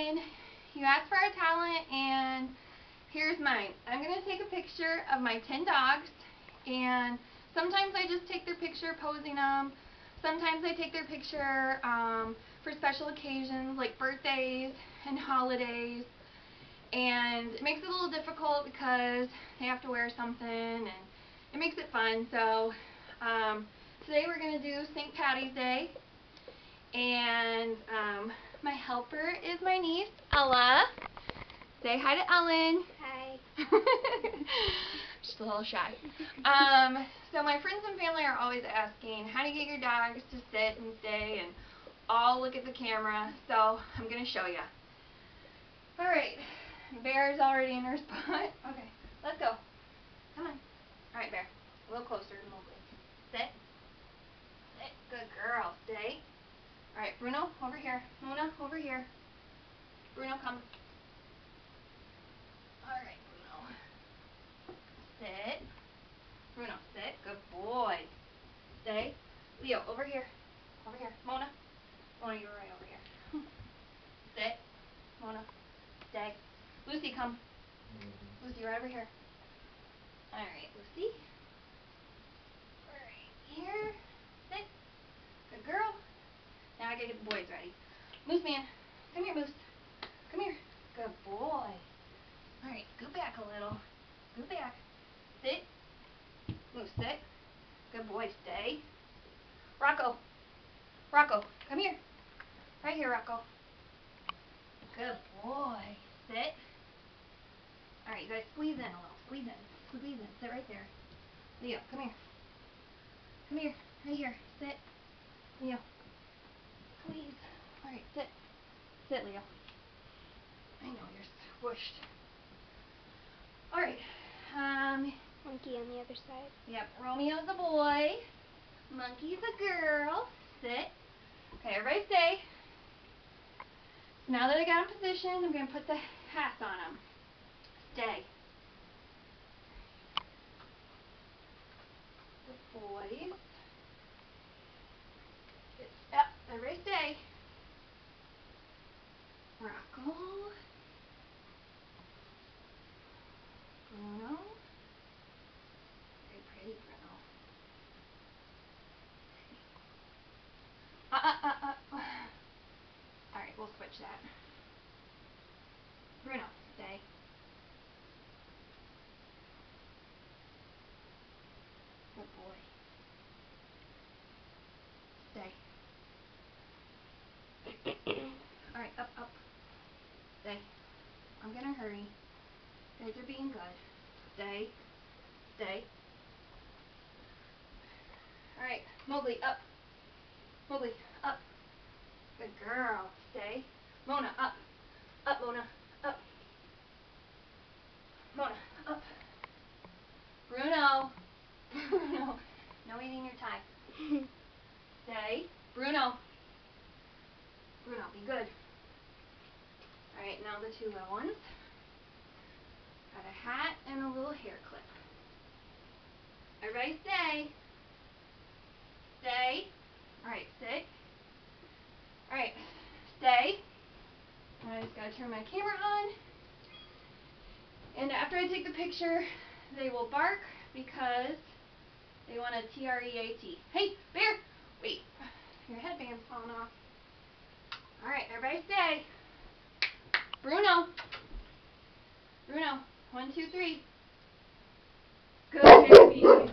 Ellen. You asked for a talent, and here's mine. I'm going to take a picture of my 10 dogs, and sometimes I just take their picture posing them. Sometimes I take their picture for special occasions like birthdays and holidays. And it makes it a little difficult because they have to wear something, and it makes it fun. So today we're going to do St. Patty's Day. And my helper is my niece, Ella. Say hi to Ellen. Hi. She's a little shy. So my friends and family are always asking how to get your dogs to sit and stay and all look at the camera. So I'm going to show you. Alright, Bear's already in her spot. Okay, let's go. Come on. Alright, Bear. A little closer to Mowgli. Sit. Sit. Good girl. Stay. Alright, Bruno, over here. Mona, over here. Bruno, come. Alright, Bruno. Sit. Bruno, sit. Good boy. Stay. Leo, over here. Over here. Mona. Mona, you're right over here. Sit. Mona. Stay. Lucy, come. Lucy, right over here. Alright, Lucy. Right here. Sit. Good girl. Now I gotta get the boys ready. Moose man, come here, Moose. Come here. Good boy. Alright, go back a little. Go back. Sit. Moose, sit. Good boy, stay. Rocco. Rocco, come here. Right here, Rocco. Good boy. Sit. Alright, you guys squeeze in a little. Squeeze in. Squeeze in. Sit right there. Leo, come here. Come here. Right here. Sit. Leo. Squeeze. Alright, sit. Sit, Leo. I know, you're squished. Alright. Monkey on the other side. Yep, Romeo's a boy. Monkey's a girl. Sit. Okay, everybody stay. Now that I got in position, I'm going to put the hats on them. Stay. The boys. Yep, everybody stay. Rocco. Bruno. Very pretty, Bruno. Alright, we'll switch that. Bruno, stay. Good boy. Stay. Alright, up, up. Stay. I'm gonna hurry. You guys are being good. Stay. Stay. Alright, Mowgli, up. Mowgli, up. Good girl. Stay. Mona, up. Up, Mona. Up. Mona, up. Bruno. Bruno. No eating your tie. Stay. Bruno. Bruno, be good. Alright, now the two little ones. Got a hat and a little hair clip. Everybody stay. Stay. Alright, sit. Alright, stay. I just gotta turn my camera on. And after I take the picture, they will bark because they want a T-R-E-A-T. Hey, Bear! Wait, your headband's falling off. Alright, everybody stay. Bruno. Bruno, 1, 2, 3. Good baby.